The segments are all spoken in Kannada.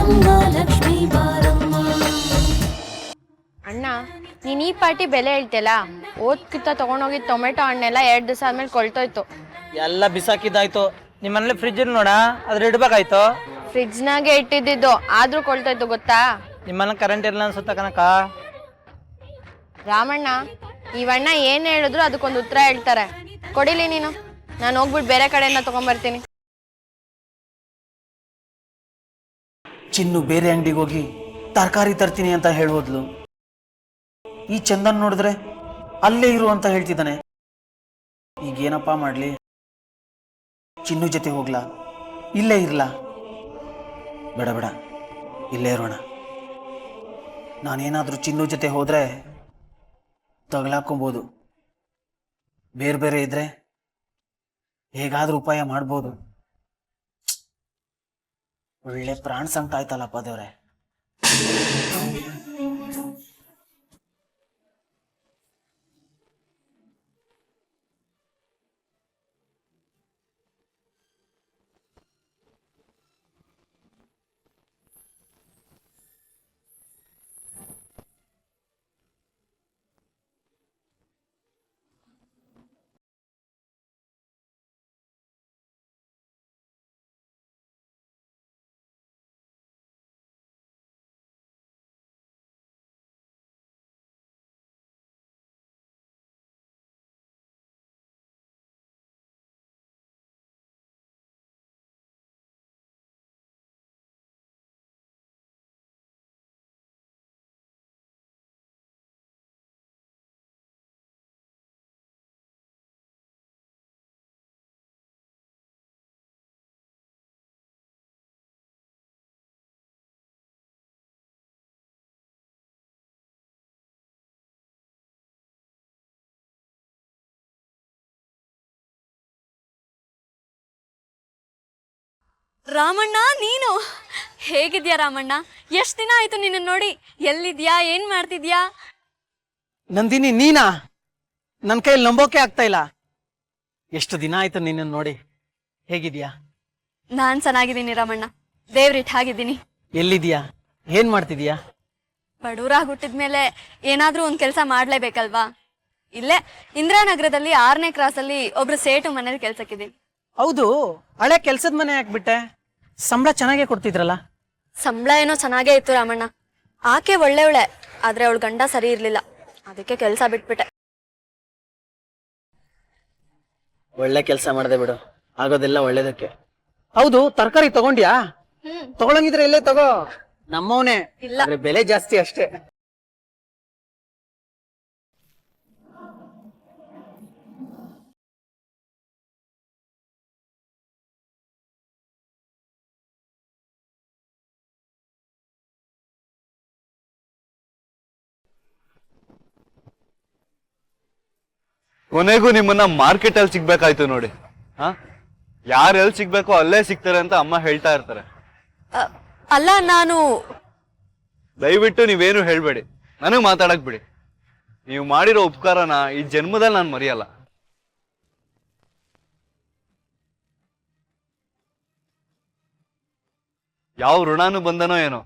ಗಂಗಾಲಕ್ಷ್ಮೀ ಬಾರಮ್ಮ. ಅಣ್ಣ ನೀನ್ ಈ ಪಾರ್ಟಿ ಬೆಲೆ ಹೇಳ್ತಿಯಲ್ಲ, ಓದ್ಕಿತ್ತ ತಗೊಂಡೋಗಿ ಟೊಮೆಟೊ ಹಣ್ಣೆಲ್ಲ 2 ದಿವಸ ಆದ್ಮೇಲೆ ಕೊಳ್ತೋಯ್ತು. ಎಲ್ಲ ಬಿಸಾಕಿದ್ದಾಯ್ತು. ನಿಮ್ಮ ಮನೇಲಿ ಫ್ರಿಜ್ ನೋಡ, ಅದ್ರ ಇಡ್ಬೇಕಾಯ್ತು. ಫ್ರಿಜ್ನಾಗೆ ಇಟ್ಟಿದ್ದು ಆದ್ರೂ ಕೊಳ್ತೋಯ್ತು ಗೊತ್ತಾ. ನಿಮ್ಮನೆ ಕರೆಂಟ್ ಇರಲ್ಲ ಅನ್ಸುತ್ತ ಕನಕ. ರಾಮಣ್ಣ, ಇವಣ್ಣ ಏನ್ ಹೇಳಿದ್ರು ಅದಕ್ಕೊಂದು ಉತ್ತರ ಹೇಳ್ತಾರೆ. ಕೊಡಿಲಿ ನೀನು, ನಾನು ಹೋಗ್ಬಿಟ್ಟು ಬೇರೆ ಕಡೆಯಿಂದ ತಗೊಂಡ್ಬರ್ತೀನಿ. ಚಿನ್ನು ಬೇರೆ ಅಂಗಡಿಗೆ ಹೋಗಿ ತರಕಾರಿ ತರ್ತೀನಿ ಅಂತ ಹೇಳ್ಬೋದ್ಲು. ಈ ಚಂದನ್ ನೋಡಿದ್ರೆ ಅಲ್ಲೇ ಇರು ಅಂತ ಹೇಳ್ತಿದ್ದಾನೆ. ಈಗೇನಪ್ಪ ಮಾಡ್ಲಿ? ಚಿನ್ನು ಜೊತೆ ಹೋಗ್ಲಾ, ಇಲ್ಲೇ ಇರ್ಲಾ? ಬೇಡ ಬೇಡ, ಇಲ್ಲೇ ಇರೋಣ. ನಾನೇನಾದ್ರೂ ಚಿನ್ನು ಜೊತೆ ಹೋದ್ರೆ ತಗಲಾಕೊಬೋದು. ಬೇರೆ ಬೇರೆ ಇದ್ರೆ ಹೇಗಾದ್ರೂ ಉಪಾಯ ಮಾಡ್ಬೋದು. ಒಳ್ಳೆ ಪ್ರಾಣ ಸಂಕಟ ಆಯ್ತಲ್ಲಪ್ಪ ದೇವ್ರೆ. ರಾಮಣ್ಣ, ನೀನು ಹೇಗಿದ್ಯಾ ರಾಮಣ್ಣ? ಎಷ್ಟು ದಿನ ಆಯ್ತು ನಿನ್ನ ನೋಡಿ. ಎಲ್ಲಿದ್ಯಾ, ಏನ್ ಮಾಡ್ತಿದ್ಯಾ? ನಂದಿನಿ, ನೀನಾ? ನನ್ನ ಕೈಯಲ್ಲಿ ನಂಬೋಕೆ ಆಗ್ತಾ ಇಲ್ಲ. ಎಷ್ಟು ದಿನ ಆಯ್ತು ನಿನ್ನ ನೋಡಿ. ಹೇಗಿದ್ಯಾ? ನಾನ್ ಚೆನ್ನಾಗಿದ್ದೀನಿ ರಾಮಣ್ಣ, ದೇವ್ರಿಟ್ ಹಾಗಿದ್ದೀನಿ. ಎಲ್ಲಿದ್ಯಾ? ಏನ್ ಮಾಡ್ತಿದ್ಯಾ? ಬಡೂರಾಗಿ ಹುಟ್ಟಿದ್ಮೇಲೆ ಏನಾದ್ರೂ ಒಂದ್ ಕೆಲ್ಸ ಮಾಡ್ಲೇಬೇಕಲ್ವಾ? ಇಲ್ಲೇ ಇಂದಿರಾನಗರದಲ್ಲಿ 6ನೇ ಕ್ರಾಸಲ್ಲಿ ಒಬ್ರು ಸೇಟು ಮನೇಲಿ ಕೆಲ್ಸಕ್ಕಿದ್ದೀನಿ. ಹೌದು, ಹಳೆ ಕೆಲ್ಸದ ಮನೆ ಯಾಕ್ಬಿಟ್ಟೆ? ಸಂಬಳ ಚೆನ್ನಾಗೇ ಕೊಡ್ತಿದ್ರಲ್ಲ. ಸಂಬಳ ಏನೋ ಚೆನ್ನಾಗೇ ಇತ್ತು ರಾಮಣ್ಣ. ಆಕೆ ಒಳ್ಳೆವಳೆ, ಆದ್ರೆ ಅವಳ ಗಂಡ ಸರಿ ಇರ್ಲಿಲ್ಲ, ಅದಕ್ಕೆ ಕೆಲ್ಸ ಬಿಟ್ಬಿಟ್ಟೆ. ಒಳ್ಳೆ ಕೆಲಸ ಮಾಡದೆ ಬಿಡು, ಆಗೋದೆಲ್ಲ ಒಳ್ಳೇದಕ್ಕೆ. ಹೌದು, ತರಕಾರಿ ತಗೊಂಡ್ಯಾ? ತಗೊಳಂಗಿದ್ರೆ ಇಲ್ಲೇ ತಗೋ, ನಮ್ಮವನೇ. ಇಲ್ಲ, ಬೆಲೆ ಜಾಸ್ತಿ ಅಷ್ಟೇ. ಕೊನೆಗೂ ನಿಮ್ಮನ್ನ ಮಾರ್ಕೆಟ್ ಅಲ್ಲಿ ಸಿಗ್ಬೇಕಾಯ್ತು ನೋಡಿ. ಯಾರು ಎಲ್ಲಿ ಸಿಗ್ಬೇಕೋ ಅಲ್ಲೇ ಸಿಗ್ತಾರೆ ಅಂತ ಅಮ್ಮ ಹೇಳ್ತಾ ಇರ್ತಾರೆ. ಅಲ್ಲ, ನಾನು ದಯವಿಟ್ಟು ನೀವೇನು ಹೇಳ್ಬೇಡಿ, ನನಗ್ ಮಾತಾಡಕ್ ಬಿಡಿ. ನೀವು ಮಾಡಿರೋ ಉಪಕಾರನ ಈ ಜನ್ಮದಲ್ಲಿ ನಾನು ಮರೆಯಲ್ಲ. ಯಾವ ಋಣಾನು ಬಂದನೋ ಏನೋ,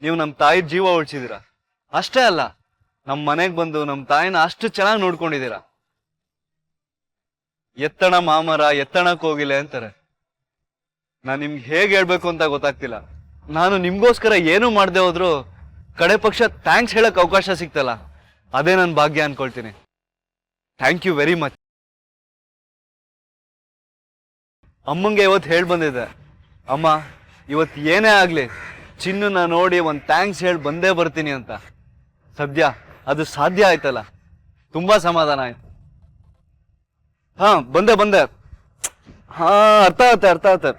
ನೀವು ನಮ್ ತಾಯಿ ಜೀವ ಉಳಿಸಿದೀರ. ಅಷ್ಟೇ ಅಲ್ಲ, ನಮ್ ಮನೆಗ್ ಬಂದು ನಮ್ ತಾಯಿನ ಅಷ್ಟು ಚೆನ್ನಾಗಿ ನೋಡ್ಕೊಂಡಿದ್ದೀರಾ. ಎತ್ತಣ ಮಾಮರ ಎತ್ತಣಕ್ ಹೋಗಿಲ್ಲ ಅಂತಾರೆ. ನಾನ್ ನಿಮ್ಗೆ ಹೇಗೆ ಹೇಳ್ಬೇಕು ಅಂತ ಗೊತ್ತಾಗ್ತಿಲ್ಲ. ನಾನು ನಿಮ್ಗೋಸ್ಕರ ಏನು ಮಾಡದೆ ಹೋದ್ರು ಕಡೆ ಪಕ್ಷ ಥ್ಯಾಂಕ್ಸ್ ಹೇಳಕ್ ಅವಕಾಶ ಸಿಕ್ತಲ್ಲ, ಅದೇ ನನ್ನ ಭಾಗ್ಯ ಅನ್ಕೊಳ್ತೀನಿ. Thank you very much. ಅಮ್ಮಂಗೆ ಇವತ್ತು ಹೇಳಿ ಬಂದಿದ್ದೆ, ಅಮ್ಮ ಇವತ್ತು ಏನೇ ಆಗ್ಲಿ ಚಿನ್ನನ ನೋಡಿ ಒಂದು ಥ್ಯಾಂಕ್ಸ್ ಹೇಳಿ ಬಂದೇ ಬರ್ತೀನಿ ಅಂತ. ಸದ್ಯ ಅದು ಸಾಧ್ಯ ಆಯ್ತಲ್ಲ, ತುಂಬಾ ಸಮಾಧಾನ ಆಯ್ತು. ಹಾ ಬಂದೆ. ಹಾ ಅರ್ಥ ಆಗುತ್ತೆ.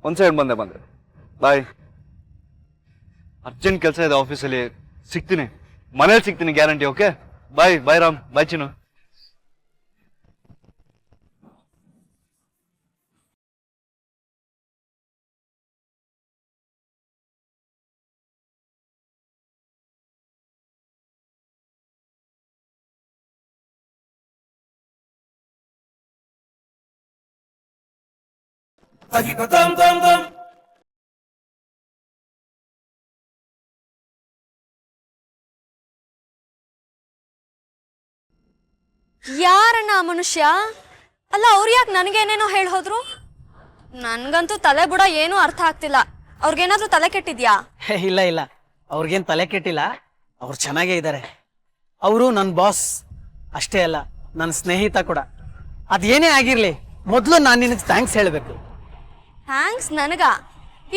ಒಂದ್ ಸೈಡ್ ಬಂದೆ. ಬಾಯ್. ಅರ್ಜೆಂಟ್ ಕೆಲಸ ಇದೆ ಆಫೀಸಲ್ಲಿ, ಸಿಗ್ತೀನಿ, ಮನೇಲಿ ಸಿಗ್ತೀನಿ ಗ್ಯಾರಂಟಿ. ಓಕೆ, ಬಾಯ್ ರಾಮ್, ಬಾಯ್ ಚಿನ್ನು. Aquí, tam tam tam. ಯಾರಣ್ಣ ಆ ಮನುಷ್ಯ? ಅಲ್ಲ ಅವ್ರು ಯಾಕೆ ನನಗೇನೇನೋ ಹೇಳಿ ಹೋದ್ರು? ನನ್ಗಂತೂ ತಲೆ ಬುಡ ಏನೂ ಅರ್ಥ ಆಗ್ತಿಲ್ಲ. ಅವ್ರಿಗೇನಾದ್ರೂ ತಲೆ ಕೆಟ್ಟಿದ್ಯಾ? ಇಲ್ಲ ಇಲ್ಲ, ಅವ್ರಿಗೇನ್ ತಲೆ ಕೆಟ್ಟಿಲ್ಲ, ಅವ್ರು ಚೆನ್ನಾಗೇ ಇದ್ದಾರೆ. ಅವರು ನನ್ನ ಬಾಸ್ ಅಷ್ಟೇ ಅಲ್ಲ, ನನ್ನ ಸ್ನೇಹಿತ ಕೂಡ. ಅದೇನೇ ಆಗಿರ್ಲಿ, ಮೊದಲು ನಾನು ನಿನಗೆ ಥ್ಯಾಂಕ್ಸ್ ಹೇಳಬೇಕು. ಥ್ಯಾಂಕ್ಸ್ ನನಗ?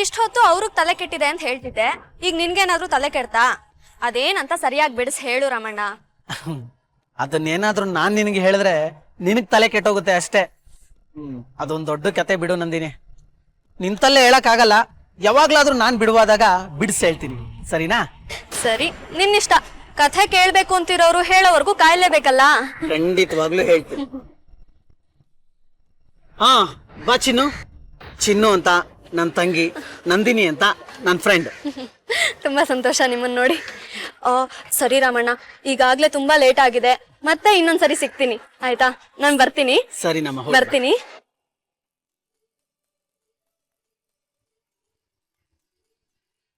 ಇಷ್ಟ ಹೊತ್ತು ಅವ್ರಿಗೆ ತಲೆ ಕೆಟ್ಟಿದೆ ಅಂತ ಹೇಳ್ತಿದ್ದೆ, ಈಗ ನಿನ್ಗೇನಾದ್ರೂ ತಲೆ ಕೆಡ್ತಾ? ಅದೇನಂತ ಸರಿಯಾಗಿ ಬಿಡಿಸಿ ಹೇಳು ರಾಮಣ್ಣ. ಅದನ್ನೇನಾದ್ರೂ ನಾನ್ ನಿನಗೆ ಹೇಳಿದ್ರೆ ನಿನಗ್ ತಲೆ ಕೆಟ್ಟೋಗುತ್ತೆ ಅಷ್ಟೇ. ಅದೊಂದ್ ದೊಡ್ಡ ಕತೆ ಬಿಡು ನಂದಿನಿ. ನಿಂತಲ್ಲೇ ಹೇಳಕ್ಕಾಗಲ್ಲ, ಯಾವಾಗ್ಲಾದ್ರೂ ನಾನ್ ಬಿಡುವಾದಾಗ ಬಿಡಿಸಿ ಹೇಳ್ತೀನಿ, ಸರಿನಾ? ಸರಿ, ನಿನ್ನಿಷ್ಟ. ಕಥೆ ಕೇಳ್ಬೇಕು ಅಂತಿರೋರು ಹೇಳೋವರೆಗೂ ಕಾಯ್ಲೇಬೇಕಲ್ಲ. ಖಂಡಿತವಾಗ್ಲೂ ಹೇಳ್ತೀನಿ. ಹಾ ಬಾ ಚಿನ್ನು. ಚಿನ್ನು ಅಂತ ನನ್ನ ತಂಗಿ, ನಂದಿನಿ ಅಂತ ನನ್ನ ಫ್ರೆಂಡ್. ತುಂಬಾ ಸಂತೋಷ ನಿಮ್ಮನ್ನ ನೋಡಿ. ಸರಿ ರಾಮಣ್ಣ, ಈಗಾಗ್ಲೇ ತುಂಬಾ ಲೇಟ್ ಆಗಿದೆ, ಮತ್ತೆ ಇನ್ನೊಂದ್ಸರಿ ಸಿಗ್ತೀನಿ ಆಯ್ತಾ? ನಾನ್ ಬರ್ತೀನಿ. ಸರಿ ನಮ್ಮ ಬರ್ತೀನಿ.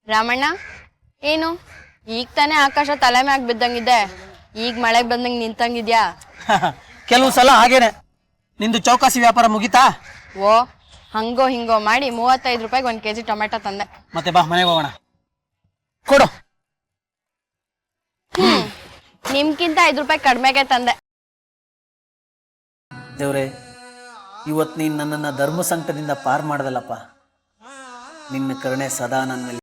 ರಾಮಣ್ಣ, ಏನು ಈಗ ತಾನೇ ಆಕಾಶ ತಲೆ ಮ್ಯಾಗ ಬಿದ್ದಂಗಿದೆ, ಈಗ ಮಳೆಗೆ ಬಂದಂಗೆ ನಿಂತಂಗಿದ್ಯಾ? ಕೆಲವು ಸಲ ಹಾಗೇನೆ. ನಿಂದು ಚೌಕಾಸಿ ವ್ಯಾಪಾರ ಮುಗಿತಾ? ಓ, ಹಂಗೋ ಹಿಂಗೋ ಮಾಡಿ 35 ರೂಪಾಯಿಗೆ 1 kg ಟೊಮೆಟೊ ತಂದೆ. ಮತ್ತೆ ಬಾ ಮನೆಗೆ ಹೋಗೋಣ. ಕೊಡು. ನಿಮ್ಗಿಂತ 5 ರೂಪಾಯಿ ಕಡಿಮೆಗೆ ತಂದೆ. ದೇವ್ರೆ, ಇವತ್ತು ನೀನು ನನ್ನನ್ನು ಧರ್ಮ ಸಂಕಟದಿಂದ ಪಾರ್ ಮಾಡ್ದಲ್ಲಪ್ಪ. ನಿನ್ನ ಕರುಣೆ ಸದಾ ನನ್ನ ಮೇಲೆ.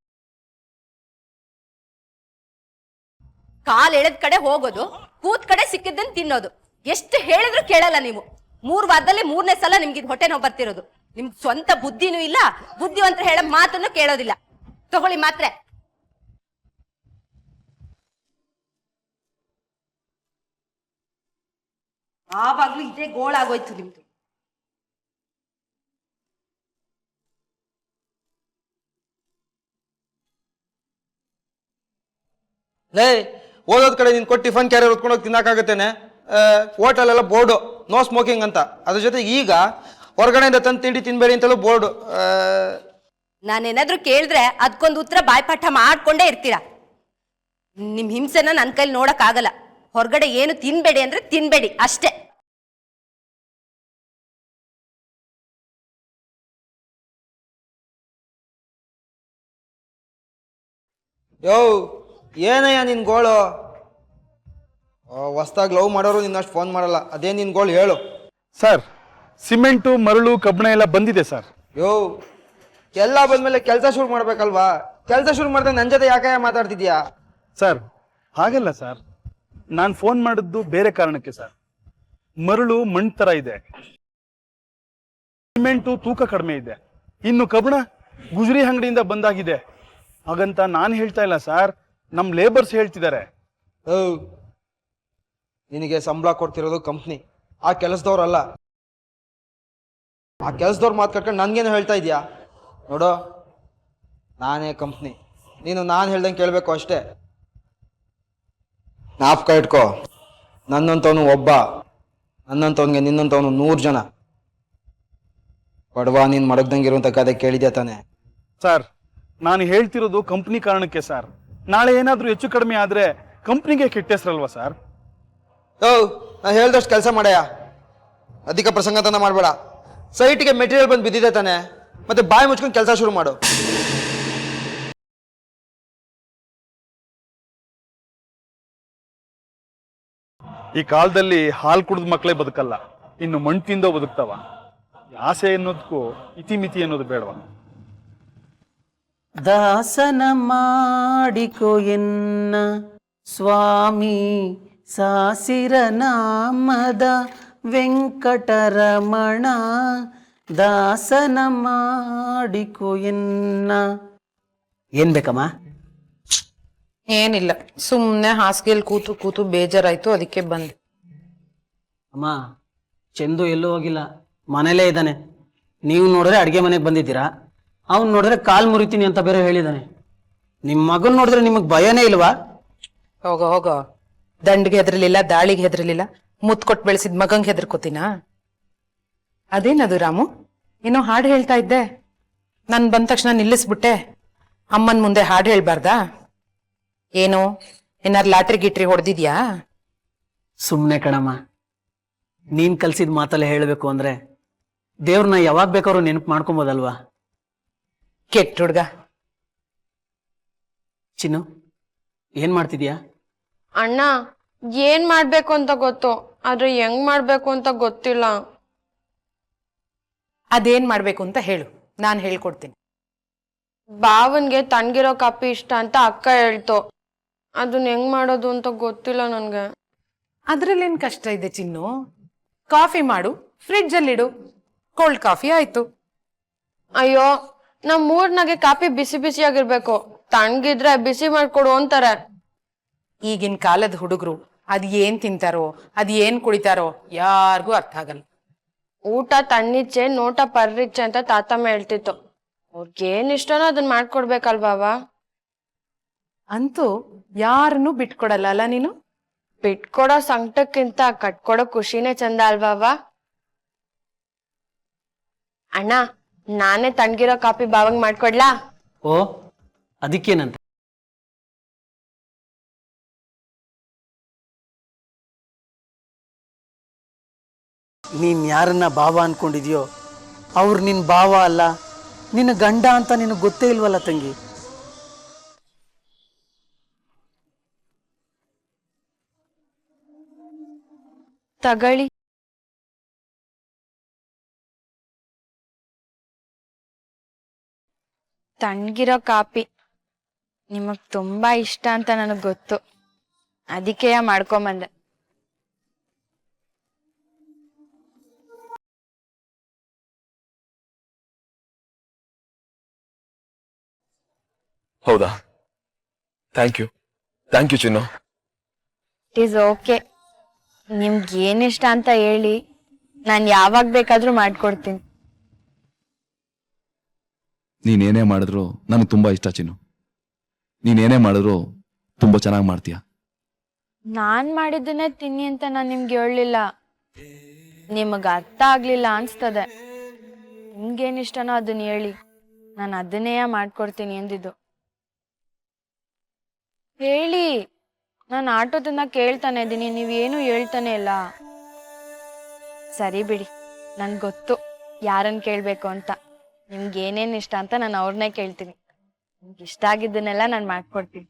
ಕಾಲ್ ಎಳೆದ ಕಡೆ ಹೋಗೋದು, ಕೂತ್ ಕಡೆ ಸಿಕ್ಕಿದ್ದನ್ನು ತಿನ್ನೋದು. ಎಷ್ಟು ಹೇಳಿದ್ರು ಕೇಳಲ್ಲ ನೀವು. 3 ವಾರದಲ್ಲಿ 3ನೇ ಸಲ ನಿಮ್ಗೆ ಹೊಟ್ಟೆ ನೋವು ಬರ್ತಿರೋದು. ನಿಮ್ಗೆ ಸ್ವಂತ ಬುದ್ಧಿನೂ ಇಲ್ಲ, ಬುದ್ಧಿವಂತರು ಹೇಳೋ ಮಾತನ್ನು ಕೇಳೋದಿಲ್ಲ. ತಗೊಳ್ಳಿ ಮಾತ್ರೆ. ಆವಾಗ್ಲೂ ಇದೇ ಗೋಳಾಗೋಯ್ತು ನಿಮ್ದು. ಲೇ, ಓದೋದ್ ಕಡೆ ನೀನು ಕೊಟ್ಟು ಟಿಫನ್ ಕ್ಯಾರಿಯರ್ ಹೊತ್ಕೊಂಡೋಗಿ ತಿನ್ನಕ್ಕಾಗತ್ತೇನೆ? ಹೋಟೆಲೆಲ್ಲ ಬೋರ್ಡು ನೋ ಸ್ಮೋಕಿಂಗ್ ಅಂತ, ಅದ್ರ ಜೊತೆ ಈಗ ಹೊರಗಡೆಯಿಂದ ತಂದು ತಿಂಡಿ ತಿನ್ಬೇಡಿ ಅಂತಲೂ ಬೋರ್ಡು. ನಾನೇನಾದ್ರೂ ಕೇಳಿದ್ರೆ ಅದಕ್ಕೊಂದು ಉತ್ತರ ಬಾಯ್ಪಾಠ ಮಾಡ್ಕೊಂಡೇ ಇರ್ತೀರಾ. ನಿಮ್ ಹಿಂಸೆನ ನನ್ನ ಕೈಲಿ ನೋಡಕ್ ಆಗಲ್ಲ. ಹೊರಗಡೆ ಏನು ತಿನ್ಬೇಡಿ ಅಂದ್ರೆ ತಿನ್ಬೇಡಿ ಅಷ್ಟೇ. ಯೋ, ಏನಯ್ಯ ನಿನ್ ಗೋಳು? ಹೊಸ್ದಾಗಿ ಲವ್ ಮಾಡೋರು ನಿನ್ನಷ್ಟು ಫೋನ್ ಮಾಡಲ್ಲ. ಅದೇ ನಿನ್ ಗೋಳು ಹೇಳು. ಸರ್, ಸಿಮೆಂಟು ಮರಳು ಕಬ್ಬಣ ಎಲ್ಲ ಬಂದಿದೆ ಸರ್. ಯೋ, ಎಲ್ಲ ಬಂದ್ಮೇಲೆ ಕೆಲಸ ಶುರು ಮಾಡ್ಬೇಕಲ್ವಾ? ಕೆಲಸ ಶುರು ಮಾಡಿದ್ರೆ ನನ್ನ ಜೊತೆ ಯಾಕೆ ಮಾತಾಡ್ತಿದ್ಯಾ? ಸರ್, ಹಾಗಲ್ಲ ಸರ್, ನಾನು ಫೋನ್ ಮಾಡಿದ್ದು ಬೇರೆ ಕಾರಣಕ್ಕೆ ಸರ್. ಮರಳು ಮಣ್ಣು ತರ ಇದೆ, ಸಿಮೆಂಟು ತೂಕ ಕಡಿಮೆ ಇದೆ, ಇನ್ನು ಕಬ್ಬಣ ಗುಜರಿ ಅಂಗಡಿಯಿಂದ ಬಂದಾಗಿದೆ. ಹಾಗಂತ ನಾನು ಹೇಳ್ತಾ ಇಲ್ಲ ಸರ್, ನಮ್ಮ ಲೇಬರ್ಸ್ ಹೇಳ್ತಿದ್ದಾರೆ. ನಿನಗೆ ಸಂಬಳ ಕೊಡ್ತಿರೋದು ಕಂಪ್ನಿ, ಆ ಕೆಲಸದವ್ರಲ್ಲ. ಆ ಕೆಲಸದವ್ರ ಮಾತು ಕಟ್ಕೊಂಡು ನನ್ಗೇನು ಹೇಳ್ತಾ ಇದೆಯಾ? ನೋಡು, ನಾನೇ ಕಂಪ್ನಿ, ನೀನು ನಾನು ಹೇಳ್ದಂಗೆ ಕೇಳಬೇಕು ಅಷ್ಟೇ. ಜ್ಞಾಪಕ ಇಟ್ಕೋ, ನನ್ನಂತವನು ಒಬ್ಬ, ನನ್ನಂತವನಿಗೆ ನಿನ್ನಂತವನು 100 ಜನ. ಬಡವ ನೀನು ಮಡಗ್ದಂಗೆ ಇರುವಂತ ಕತೆ ಕೇಳಿದ್ಯಾ ತಾನೆ? ಸರ್, ನಾನು ಹೇಳ್ತಿರೋದು ಕಂಪ್ನಿ ಕಾರಣಕ್ಕೆ ಸರ್. ನಾಳೆ ಏನಾದರೂ ಹೆಚ್ಚು ಕಡಿಮೆ ಆದ್ರೆ ಕಂಪ್ನಿಗೆ ಕೆಟ್ಟ ಹೆಸರಲ್ವಾ ಸರ್? ನಾನು ಹೇಳ್ದಷ್ಟು ಕೆಲಸ ಮಾಡ್ಯಾ, ಅಧಿಕ ಪ್ರಸಂಗತನ ಮಾಡಬೇಡ. ಸೈಟಿಗೆ ಮೆಟೀರಿಯಲ್ ಬಂದು ಬಿದ್ದಿದೆ ತಾನೆ, ಮತ್ತೆ ಬಾಯಿ ಮುಚ್ಕೊಂಡು ಕೆಲಸ ಶುರು ಮಾಡು. ಈ ಕಾಲದಲ್ಲಿ ಹಾಲು ಕುಡಿದ ಮಕ್ಕಳೇ ಬದುಕಲ್ಲ, ಇನ್ನು ಮಣ್ಣು ತಿಂದೋ ಬದುಕ್ತಾವ. ಆಸೆ ಅನ್ನೋದಕ್ಕೂ ಇತಿಮಿತಿ ಅನ್ನೋದು ಬೇಡವಾ? ದಾಸನ ಮಾಡಿಕೊ ಎನ್ನ ಸ್ವಾಮಿ, ಸಾಸಿರ ನಾಮದ ವೆಂಕಟರಮಣ. ದಾಸನ ಮಾಡಿಕೊ ಎನ್ನ. ಏನ್ ಬೇಕಮ್ಮ? ಏನಿಲ್ಲ, ಸುಮ್ಮನೆ ಹಾಸಿಗೆಯಲ್ಲಿ ಕೂತು ಕೂತು ಬೇಜಾರಾಯ್ತು, ಅದಕ್ಕೆ ಬಂದೆ. ಅಮ್ಮ, ಚಂದು ಎಲ್ಲೂ ಹೋಗಿಲ್ಲ, ಮನೇಲೇ ಇದ್ದಾನೆ. ನೀವು ನೋಡಿದ್ರೆ ಅಡುಗೆ ಮನೆಗೆ ಬಂದಿದ್ದೀರಾ, ಅವ್ನು ನೋಡಿದ್ರೆ ಕಾಲ್ ಮುರಿತೀನಿ ಅಂತ ಬೇರೆ ಹೇಳಿದಾನೆ. ನಿಮ್ಮ ಮಗನ್ ನೋಡಿದ್ರೆ ನಿಮಗ್ ಭಯನೇ ಇಲ್ವಾ? ಹೋಗೋ ಹೋಗೋ, ದಂಡಿಗೆ ಹೆದರ್ಲಿಲ್ಲ, ದಾಳಿಗೆ ಹೆದರ್ಲಿಲ್ಲ, ಮುತ್ ಕೊಟ್ಟು ಬೆಳೆಸಿದ ಮಗಂಗೆ ಹೆದರ್ಕೋತೀನಾ? ಅದೇನದು ರಾಮು, ಏನೋ ಹಾಡು ಹೇಳ್ತಾ ಇದ್ದೆ, ನನ್ ಬಂದ ತಕ್ಷಣ ನಿಲ್ಲಿಸ್ಬಿಟ್ಟೆ. ಅಮ್ಮನ್ ಮುಂದೆ ಹಾಡು ಹೇಳ್ಬಾರ್ದಾ? ಏನು ಏನಾರು ಲಾಟ್ರಿ ಗಿಟ್ರಿ ಹೊಡೆದಿದ್ಯಾ? ಸುಮ್ಮನೆ ಕಣಮ್ಮ, ನೀನ್ ಕಲ್ಸಿದ ಮಾತಲ್ಲೇ ಹೇಳಬೇಕು ಅಂದ್ರೆ ದೇವ್ರನ್ನ ಯಾವಾಗ ಬೇಕಾದ್ರೂ ನೆನಪು ಮಾಡ್ಕೊಬೋದಲ್ವಾ? ಕೆಟ್ಟ ಹುಡ್ಗ. ಚಿನ್ನು, ಏನ್ ಮಾಡ್ತಿದ್ಯಾ? ಅಣ್ಣ, ಏನ್ ಮಾಡ್ಬೇಕು ಅಂತ ಗೊತ್ತು, ಆದ್ರೆ ಹೆಂಗ್ ಮಾಡ್ಬೇಕು ಅಂತ ಗೊತ್ತಿಲ್ಲ. ಅದೇನ್ ಮಾಡ್ಬೇಕು ಅಂತ ಹೇಳು, ನಾನು ಹೇಳ್ಕೊಡ್ತೀನಿ. ಬಾವನ್ಗೆ ತಣ್ಣಗಿರೋ ಕಾಫಿ ಇಷ್ಟ ಅಂತ ಅಕ್ಕ ಹೇಳ್ತು. ಅದನ್ನ ಹೆಂಗ್ ಮಾಡೋದು ಅಂತ ಗೊತ್ತಿಲ್ಲ ನನ್ಗೆ. ಅದ್ರಲ್ಲೇನ್ ಕಷ್ಟ ಇದೆ ಚಿನ್ನು? ಕಾಫಿ ಮಾಡು, ಫ್ರಿಡ್ಜ್ ಅಲ್ಲಿಡು, ಕೋಲ್ಡ್ ಕಾಫಿ ಆಯ್ತು. ಅಯ್ಯೋ, ನಮ್ ಮೂರ್ನಾಗೆ ಕಾಫಿ ಬಿಸಿ ಬಿಸಿಯಾಗಿರ್ಬೇಕು, ತಣ್ಣಗಿದ್ರೆ ಬಿಸಿ ಮಾಡ್ಕೊಡು ಅಂತಾರೆ. ಈಗಿನ ಕಾಲದ ಹುಡುಗರು ಅದ್ ಏನ್ ತಿಂತಾರೋ ಅದ್ ಏನ್ ಕುಡಿತಾರೋ ಯಾರಿಗೂ ಅರ್ಥ ಆಗಲ್ಲ. ಊಟ ತಣ್ಣಿಚ್ಚೆ ನೋಟ ಪರ್ರಿಚ್ಚೆ ಅಂತ ತಾತಮ್ಮ ಹೇಳ್ತಿತ್ತು. ಅವ್ರಿಗೇನ್ ಇಷ್ಟನೋ ಅದನ್ನ ಮಾಡ್ಕೊಡ್ಬೇಕಲ್ವಾವ? ಅಂತೂ ಯಾರನ್ನೂ ಬಿಟ್ಕೊಡಲ್ಲ ಅಲ್ಲ ನೀನು? ಬಿಟ್ಕೊಡೋ ಸಂಕಟಕ್ಕಿಂತ ಕಟ್ಕೊಡೋ ಖುಷಿನೇ ಚಂದ ಅಲ್ವಾವ? ಅಣ್ಣ, ನಾನೇ ತಣ್ಣಗಿರೋ ಕಾಫಿ ಬಾವಂಗ್ ಮಾಡ್ಕೊಡ್ಲಾ? ಓ, ಅದಕ್ಕೇನಂತ? ನೀನ್ ಯಾರನ್ನ ಭಾವ ಅನ್ಕೊಂಡಿದ್ಯೋ ಅವ್ರು ನಿನ್ ಭಾವ ಅಲ್ಲ, ನಿನ್ನ ಗಂಡ ಅಂತ ನಿನಗೆ ಗೊತ್ತೇ ಇಲ್ವಲ್ಲ ತಂಗಿ. ತಗಳಿ. ತಣ್ಣಗಿರೋ ಕಾಪಿ ನಿಮಗ್ ತುಂಬಾ ಇಷ್ಟ ಅಂತ ನನಗ್ ಗೊತ್ತು, ಅದಕ್ಕೆ ಮಾಡ್ಕೊಂಬಂದೆ. ಹೌದಾ? ಥ್ಯಾಂಕ್ ಯು ಚಿನ್ನು. It is okay. ನಿಮ್ಗೆ ಏನಿಷ್ಟ ಅಂತ ಹೇಳಿ, ನಾನು ಯಾವಾಗ ಬೇಕಾದ್ರೂ ಮಾಡ್ಕೊಡ್ತೀನಿ. ನೀನೇನೇ ಮಾಡಿದ್ರು ನನಗೆ ತುಂಬಾ ಇಷ್ಟ ಚಿನ್ನು. ನೀನೇನೇ ಮಾಡಿದ್ರು ತುಂಬಾ ಚೆನ್ನಾಗಿ ಮಾಡ್ತೀಯ. ನಾನ್ ಮಾಡಿದ್ದನ್ನೇ ತಿನ್ನಿ ಅಂತ ನಾನು ನಿಮ್ಗೆ ಹೇಳಲಿಲ್ಲ. ನಿಮಗ ಅರ್ಥ ಆಗ್ಲಿಲ್ಲ ಅನ್ಸ್ತದೆ. ನಿಮ್ಗೇನಿಷ್ಟನೋ ಅದನ್ನ ಹೇಳಿ, ನಾನು ಅದನ್ನೇ ಮಾಡ್ಕೊಡ್ತೀನಿ ಎಂದಿದ್ದು. ಹೇಳಿ, ನಾನು ಆಟೋದನ್ನ ಕೇಳ್ತಾನೆ ಇದ್ದೀನಿ, ನೀವೇನು ಹೇಳ್ತಾನೆ ಇಲ್ಲ. ಸರಿ ಬಿಡಿ, ನನ್ಗೆ ಗೊತ್ತು ಯಾರನ್ನ ಕೇಳಬೇಕು ಅಂತ. ನಿಮ್ಗೆ ಏನೇನು ಇಷ್ಟ ಅಂತ ನಾನು ಅವ್ರನ್ನೇ ಕೇಳ್ತೀನಿ. ನಿಮ್ಗೆ ಇಷ್ಟ ಆಗಿದ್ದನ್ನೆಲ್ಲ ನಾನು ಮಾಡ್ಕೊಡ್ತೀನಿ.